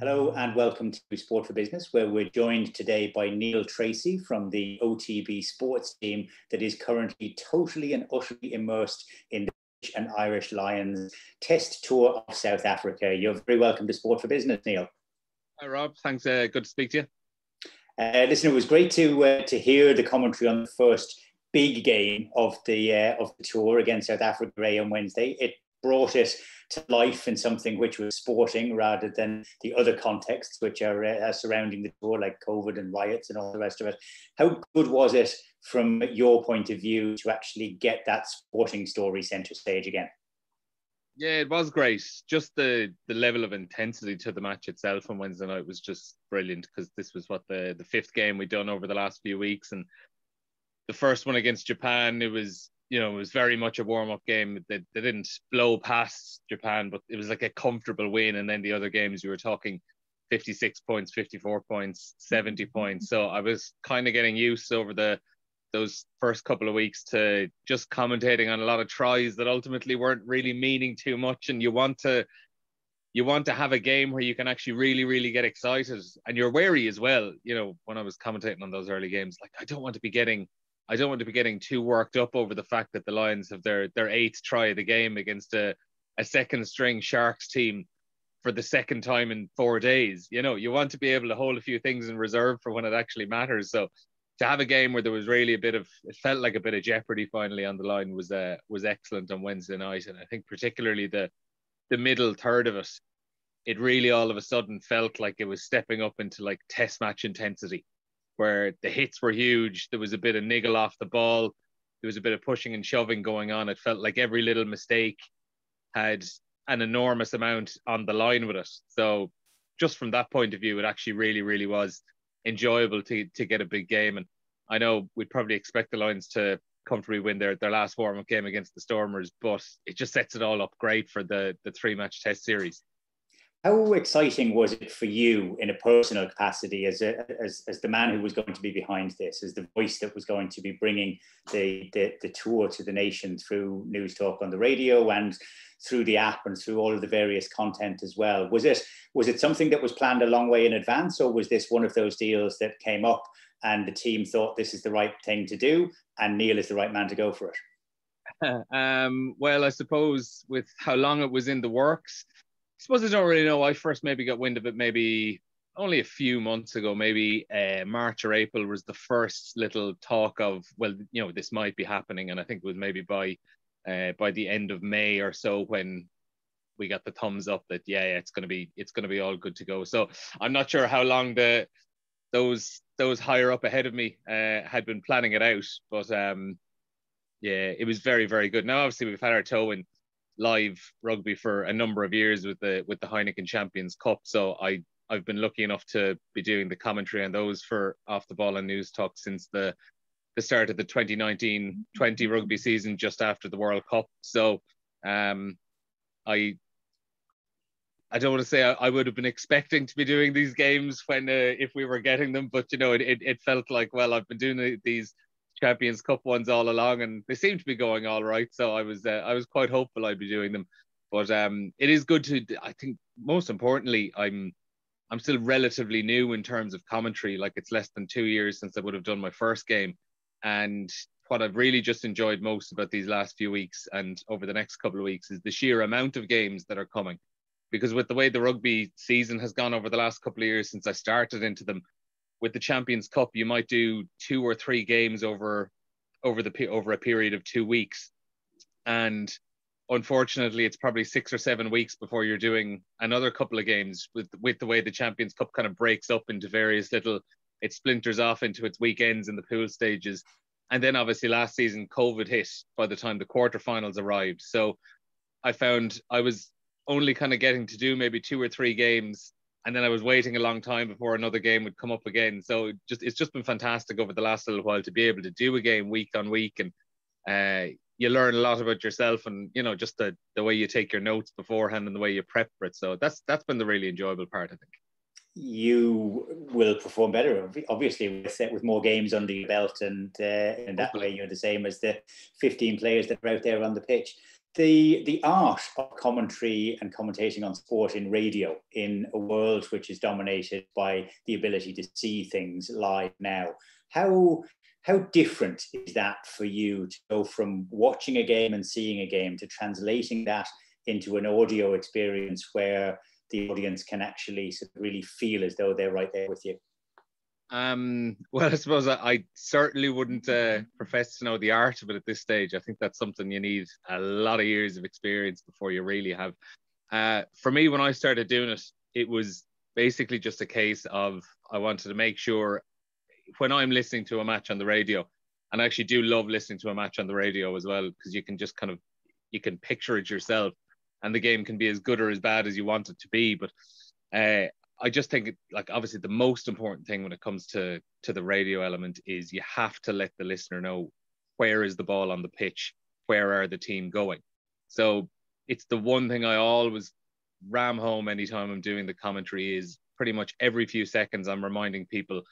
Hello and welcome to Sport for Business, where we're joined today by Neil Treacy from the OTB Sports team that is currently totally and utterly immersed in the British and Irish Lions test tour of South Africa. You're very welcome to Sport for Business, Neil. Hi, Rob. Thanks. Good to speak to you. Listen, it was great to hear the commentary on the first big game of the tour against South Africa on Wednesday. It brought it to life in something which was sporting rather than the other contexts which are surrounding the tour, like COVID and riots and all the rest of it. How good was it from your point of view to actually get that sporting story centre stage again? Yeah, it was great. Just the level of intensity to the match itself on Wednesday night was just brilliant, because this was the fifth game we'd done over the last few weeks, and the first one against Japan, it was very much a warm-up game. They didn't blow past Japan, but it was like a comfortable win. And then the other games, you were talking 56 points, 54 points, 70 points. So I was kind of getting used over those first couple of weeks to just commentating on a lot of tries that ultimately weren't really meaning too much. And you want to have a game where you can actually really, really get excited. And you're wary as well. When I was commentating on those early games, like I don't want to be getting too worked up over the fact that the Lions have their eighth try of the game against a second string Sharks team for the second time in 4 days. You want to be able to hold a few things in reserve for when it actually matters. So to have a game where there was really it felt like a bit of jeopardy finally on the line was excellent on Wednesday night. And I think particularly the middle third of it really all of a sudden felt like it was stepping up into like test match intensity, where the hits were huge. There was a bit of niggle off the ball. There was a bit of pushing and shoving going on. It felt like every little mistake had an enormous amount on the line with it. So just from that point of view, it actually really, really was enjoyable to get a big game. And I know we'd probably expect the Lions to comfortably win their last warm-up game against the Stormers, but it just sets it all up great for the 3-match test series. How exciting was it for you in a personal capacity as the man who was going to be behind this, as the voice that was going to be bringing the tour to the nation through Newstalk on the radio and through the app and through all of the various content as well? Was it something that was planned a long way in advance, or was this one of those deals that came up and the team thought this is the right thing to do and Neil is the right man to go for it? Well, I suppose with how long it was in the works, I suppose I don't really know. I first maybe got wind of it maybe only a few months ago, maybe March or April was the first little talk of, well, this might be happening. And I think it was maybe by the end of May or so when we got the thumbs up that, it's going to be all good to go. So I'm not sure how long those higher up ahead of me had been planning it out. But it was very, very good. Now, obviously, we've had our toe in live rugby for a number of years with the Heineken Champions Cup. So I've been lucky enough to be doing the commentary on those for Off the Ball and Newstalk since the start of the 2019-20 rugby season, just after the World Cup. So I don't want to say I would have been expecting to be doing these games when if we were getting them, but it felt like, well, I've been doing these Champions Cup ones all along, and they seem to be going all right. So I was quite hopeful I'd be doing them. But it is good to. I think most importantly, I'm still relatively new in terms of commentary. Like, it's less than 2 years since I would have done my first game, and what I've really just enjoyed most about these last few weeks and over the next couple of weeks is the sheer amount of games that are coming. Because with the way the rugby season has gone over the last couple of years since I started into them, with the Champions Cup, you might do 2 or 3 games over a period of 2 weeks. And unfortunately, it's probably 6 or 7 weeks before you're doing another couple of games with the way the Champions Cup kind of breaks up into various it splinters off into its weekends in the pool stages. And then obviously last season, COVID hit by the time the quarterfinals arrived. So I found I was only kind of getting to do maybe 2 or 3 games, and then I was waiting a long time before another game would come up again. So it's just been fantastic over the last little while to be able to do a game week on week, and you learn a lot about yourself and just the way you take your notes beforehand and the way you prep for it. So that's been the really enjoyable part, I think. You will perform better, obviously, with more games under your belt, and in that way you're the same as the 15 players that are out there on the pitch. the art of commentary and commentating on sport in radio, in a world which is dominated by the ability to see things live now, how different is that for you to go from watching a game and seeing a game to translating that into an audio experience where the audience can actually sort of really feel as though they're right there with you? Well, I suppose I certainly wouldn't profess to know the art of it at this stage. I think that's something you need a lot of years of experience before you really have. For me, when I started doing it, it was basically just a case of I wanted to make sure when I'm listening to a match on the radio, and I actually do love listening to a match on the radio as well, because you can just you can picture it yourself, and the game can be as good or as bad as you want it to be. But I just think, like, obviously the most important thing when it comes to the radio element is you have to let the listener know where is the ball on the pitch, where are the team going. So it's the one thing I always ram home anytime I'm doing the commentary is pretty much every few seconds I'm reminding people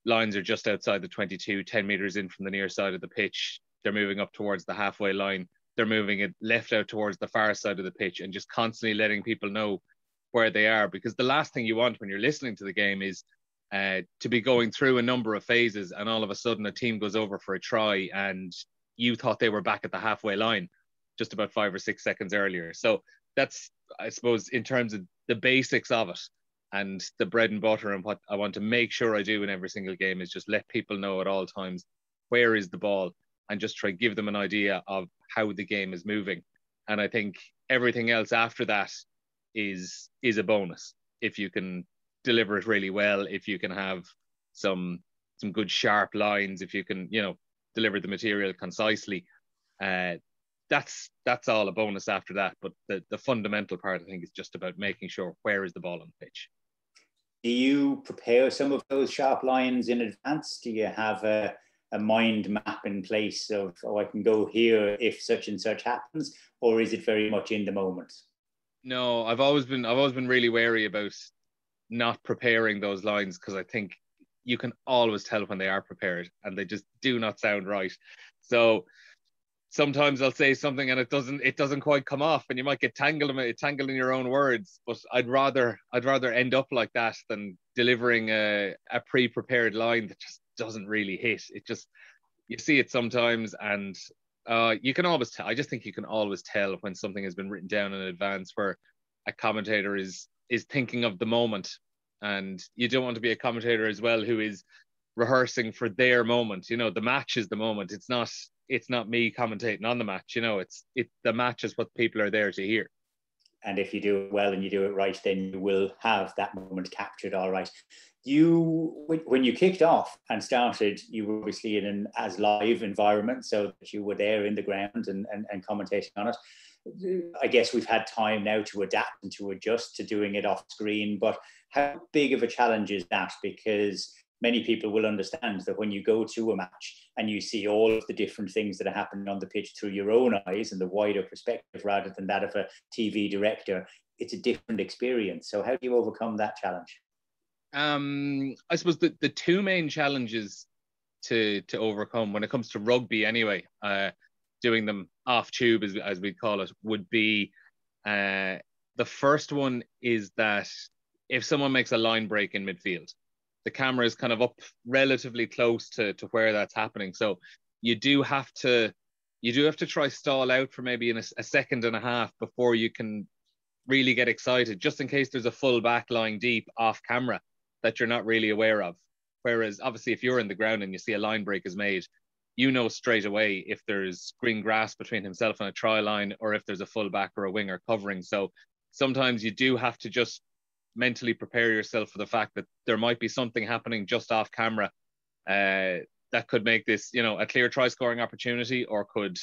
lines are just outside the 22, 10 meters in from the near side of the pitch. They're moving up towards the halfway line. They're moving it left out towards the far side of the pitch, and just constantly letting people know where they are, because the last thing you want when you're listening to the game is to be going through a number of phases and all of a sudden a team goes over for a try and you thought they were back at the halfway line just about 5 or 6 seconds earlier. So that's, I suppose, in terms of the basics of it and the bread and butter, and what I want to make sure I do in every single game is just let people know at all times where is the ball, and just try to give them an idea of how the game is moving. And I think everything else after that is a bonus if you can deliver it really well, if you can have some good sharp lines, if you can deliver the material concisely. That's all a bonus after that. But the fundamental part, I think, is just about making sure where is the ball on the pitch. Do you prepare some of those sharp lines in advance? Do you have a mind map in place of, I can go here if such and such happens, or is it very much in the moment? No, I've always been really wary about not preparing those lines, because I think you can always tell when they are prepared and they just do not sound right. So sometimes I'll say something and it doesn't quite come off, and you might get tangled in your own words. But I'd rather end up like that than delivering a pre-prepared line that just doesn't really hit. It just, you see it sometimes, and you can always tell. I just think you can always tell when something has been written down in advance, where a commentator is thinking of the moment, and you don't want to be a commentator as well who is rehearsing for their moment. The match is the moment. It's not me commentating on the match. The match is what people are there to hear. And if you do it well and you do it right, then you will have that moment captured all right. When you kicked off and started, you were obviously in an as live environment, so that you were there in the ground and commentating on it. I guess we've had time now to adapt and to adjust to doing it off screen, but how big of a challenge is that? Because many people will understand that when you go to a match and you see all of the different things that are happening on the pitch through your own eyes and the wider perspective rather than that of a TV director, it's a different experience. So how do you overcome that challenge? I suppose the two main challenges to overcome when it comes to rugby anyway, doing them off tube as we call it, would be the first one is that if someone makes a line break in midfield, the camera is kind of up relatively close to where that's happening. So you do have to try stall out for maybe in a second and a half before you can really get excited, just in case there's a full back lying deep off camera that you're not really aware of. Whereas obviously if you're in the ground and you see a line break is made, you know straight away if there's green grass between himself and a try line, or if there's a full back or a winger covering. So sometimes you do have to just mentally prepare yourself for the fact that there might be something happening just off camera that could make this, a clear try scoring opportunity, or could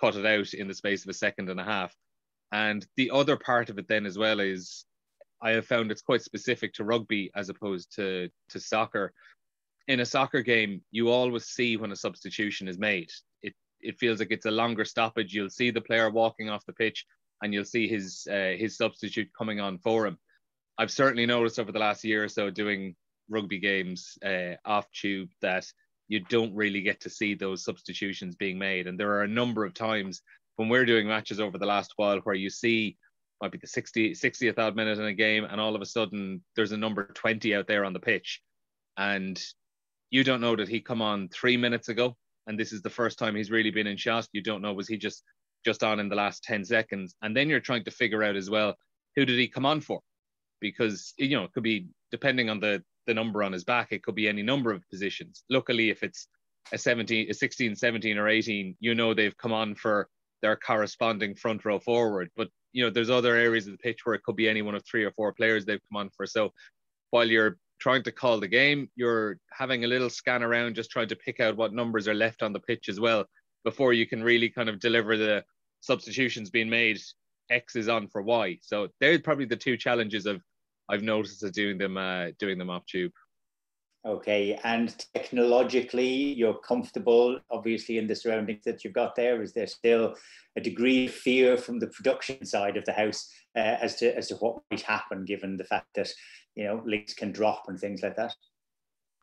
cut it out in the space of a second and a half. And the other part of it then as well is, I have found it's quite specific to rugby as opposed to soccer. In a soccer game, you always see when a substitution is made. It feels like it's a longer stoppage. You'll see the player walking off the pitch and you'll see his substitute coming on for him. I've certainly noticed over the last year or so doing rugby games off tube that you don't really get to see those substitutions being made. And there are a number of times when we're doing matches over the last while where you see might be the 60th odd minute in a game, and all of a sudden there's a number 20 out there on the pitch, and you don't know that he come on 3 minutes ago, and this is the first time he's really been in shot. You don't know, was he just on in the last 10 seconds? And then you're trying to figure out as well, who did he come on for? Because, you know, it could be, depending on the number on his back, it could be any number of positions. Luckily, if it's a 16, 17 or 18, you know they've come on for their corresponding front row forward. But, you know, there's other areas of the pitch where it could be any one of 3 or 4 players they've come on for. So while you're trying to call the game, you're having a little scan around, just trying to pick out what numbers are left on the pitch as well, before you can really kind of deliver the substitutions being made. X is on for Y. So they're probably the 2 challenges I've noticed of doing them off tube. Okay, and technologically, you're comfortable, obviously, in the surroundings that you've got there. Is there still a degree of fear from the production side of the house as to what might happen, given the fact that, you know, links can drop and things like that?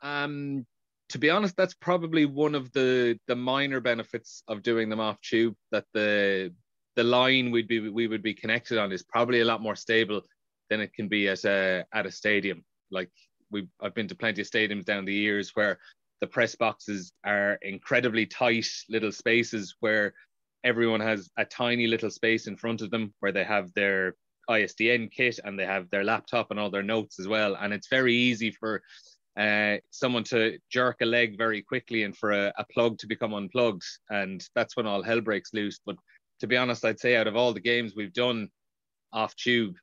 To be honest, that's probably one of the minor benefits of doing them off tube, that the line we would be connected on is probably a lot more stable than it can be at a stadium. Like, I've been to plenty of stadiums down the years where the press boxes are incredibly tight little spaces where everyone has a tiny little space in front of them where they have their ISDN kit and they have their laptop and all their notes as well. And it's very easy for someone to jerk a leg very quickly and for a plug to become unplugged. And that's when all hell breaks loose. But to be honest, I'd say out of all the games we've done off tube,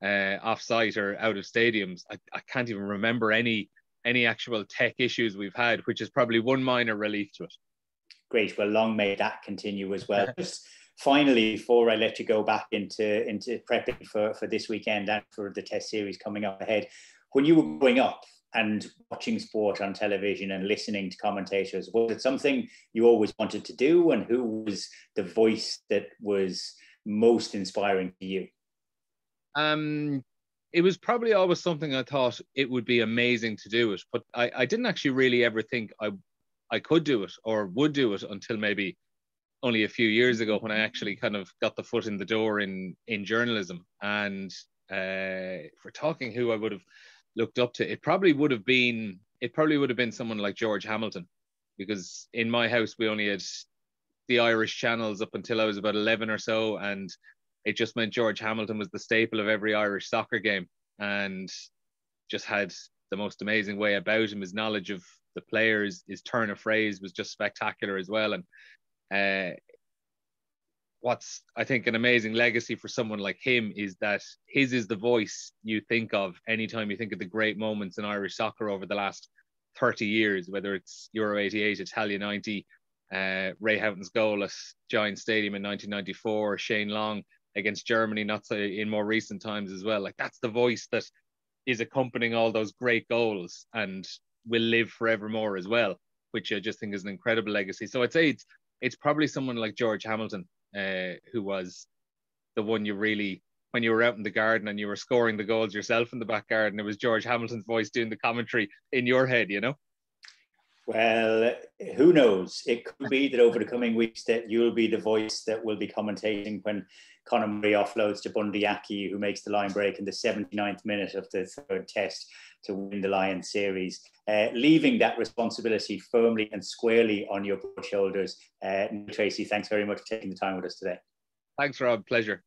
off site or out of stadiums, I can't even remember any actual tech issues we've had, which is probably one minor relief to it. Great. Well, long may that continue as well. Just finally, before I let you go back into prepping for this weekend and for the test series coming up ahead, when you were growing up and watching sport on television and listening to commentators, was it something you always wanted to do? And who was the voice that was most inspiring to you? It was probably always something I thought it would be amazing to do it, but I didn't actually really ever think I could do it or would do it until maybe only a few years ago, when I actually kind of got the foot in the door in journalism. And if we're talking who I would have looked up to, it probably would have been someone like George Hamilton, because in my house we only had the Irish channels up until I was about 11 or so, and it just meant George Hamilton was the staple of every Irish soccer game, and just had the most amazing way about him. His knowledge of the players, his turn of phrase was just spectacular as well. And what's, I think, an amazing legacy for someone like him is that his is the voice you think of anytime you think of the great moments in Irish soccer over the last 30 years, whether it's Euro 88, Italia 90, Ray Houghton's goal at Giant Stadium in 1994, Shane Long against Germany, not so in more recent times as well. Like, that's the voice that is accompanying all those great goals and will live forevermore as well, which I just think is an incredible legacy. So I'd say it's probably someone like George Hamilton, who was the one you really, when you were out in the garden and you were scoring the goals yourself in the back garden, it was George Hamilton's voice doing the commentary in your head, you know? Well, who knows? It could be that over the coming weeks that you'll be the voice that will be commentating when Conor Murray offloads to Bundy Aki, who makes the line break in the 79th minute of the third test to win the Lions series, leaving that responsibility firmly and squarely on your broad shoulders. Neil Treacy, thanks very much for taking the time with us today. Thanks, Rob. Pleasure.